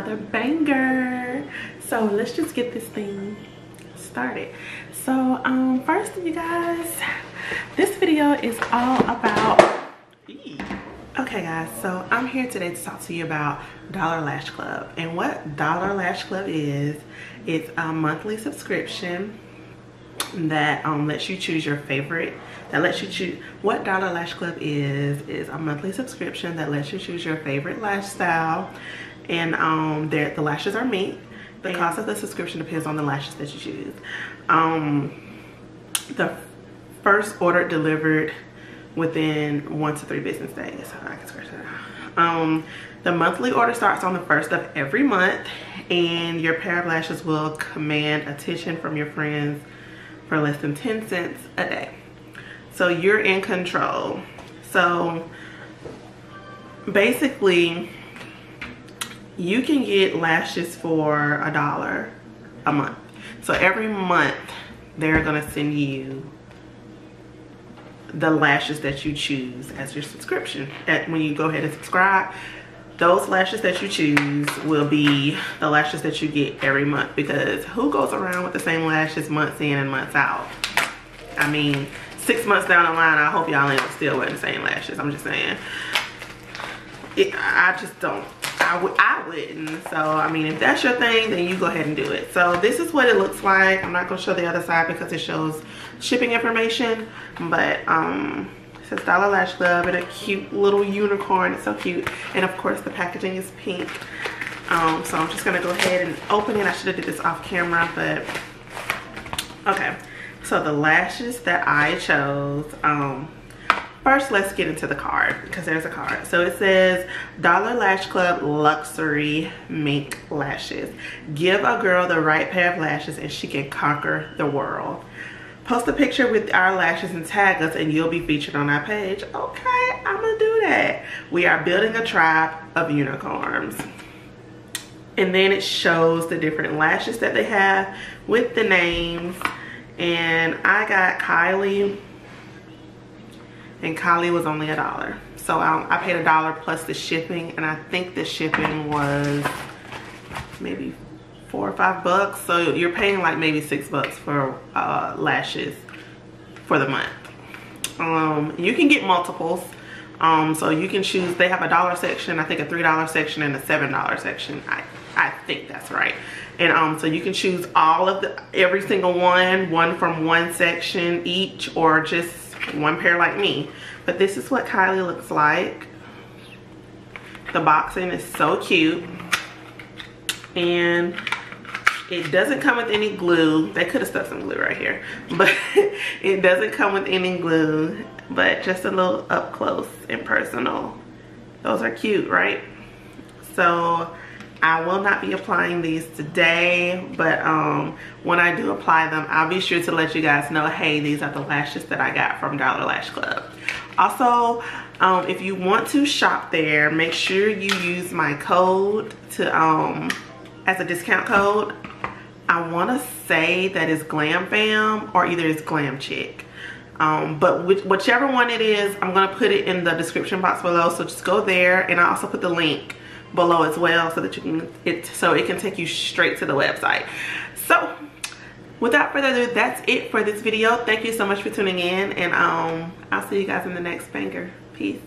another banger. So let's just get this thing started. So first, you guys, this video is all about okay guys, so I'm here today to talk to you about Dollar Lash Club. And what Dollar Lash Club is, it's a monthly subscription that lets you choose your favorite, that lets you choose. What Dollar Lash Club is a monthly subscription that lets you choose your favorite lash style. And the lashes are mink. The cost of the subscription depends on the lashes that you choose. The first order delivered within 1 to 3 business days. I can scratch that out. The monthly order starts on the 1st of every month, and your pair of lashes will command attention from your friends for less than 10 cents a day. So you're in control. So basically, you can get lashes for $1 a month. So every month they're gonna send you the lashes that you choose as your subscription. When you go ahead and subscribe, those lashes that you choose will be the lashes that you get every month, because who goes around with the same lashes months in and months out? I mean, 6 months down the line, I hope y'all ain't still wearing the same lashes. I'm just saying. I just don't. I wouldn't. So I mean, if that's your thing, then you go ahead and do it. So this is what it looks like. I'm not gonna show the other side because it shows shipping information, but it says Dollar Lash Club and a cute little unicorn. It's so cute. And of course the packaging is pink. So I'm just gonna go ahead and open it. I should have did this off camera, but okay. So the lashes that I chose, first, let's get into the card, because there's a card. So it says, Dollar Lash Club Luxury Mink Lashes. Give a girl the right pair of lashes and she can conquer the world. Post a picture with our lashes and tag us and you'll be featured on our page. Okay, I'm gonna do that. We are building a tribe of unicorns. And then it shows the different lashes that they have with the names. And I got Kylie. And Kylie was only $1. So I paid $1 plus the shipping, and I think the shipping was maybe $4 or $5. So you're paying like maybe $6 for lashes for the month. You can get multiples. So you can choose. They have a $1 section, I think a $3 section, and a $7 section. I think that's right. And so you can choose all of every single one from one section each, or just one pair like me. But this is what Kylie looks like. The boxing is so cute, and it doesn't come with any glue. They could have stuck some glue right here, but it doesn't come with any glue, but just a little up close and personal. Those are cute, right? So I will not be applying these today, but when I do apply them, I'll be sure to let you guys know, hey, these are the lashes that I got from Dollar Lash Club. Also, if you want to shop there, make sure you use my code to as a discount code. I want to say that it's GlamFam or either it's GLAMCHIC. But whichever one it is, I'm going to put it in the description box below, so just go there, and I also put the link below as well, so that you can it can take you straight to the website. So without further ado, that's it for this video. Thank you so much for tuning in, and I'll see you guys in the next banger. Peace.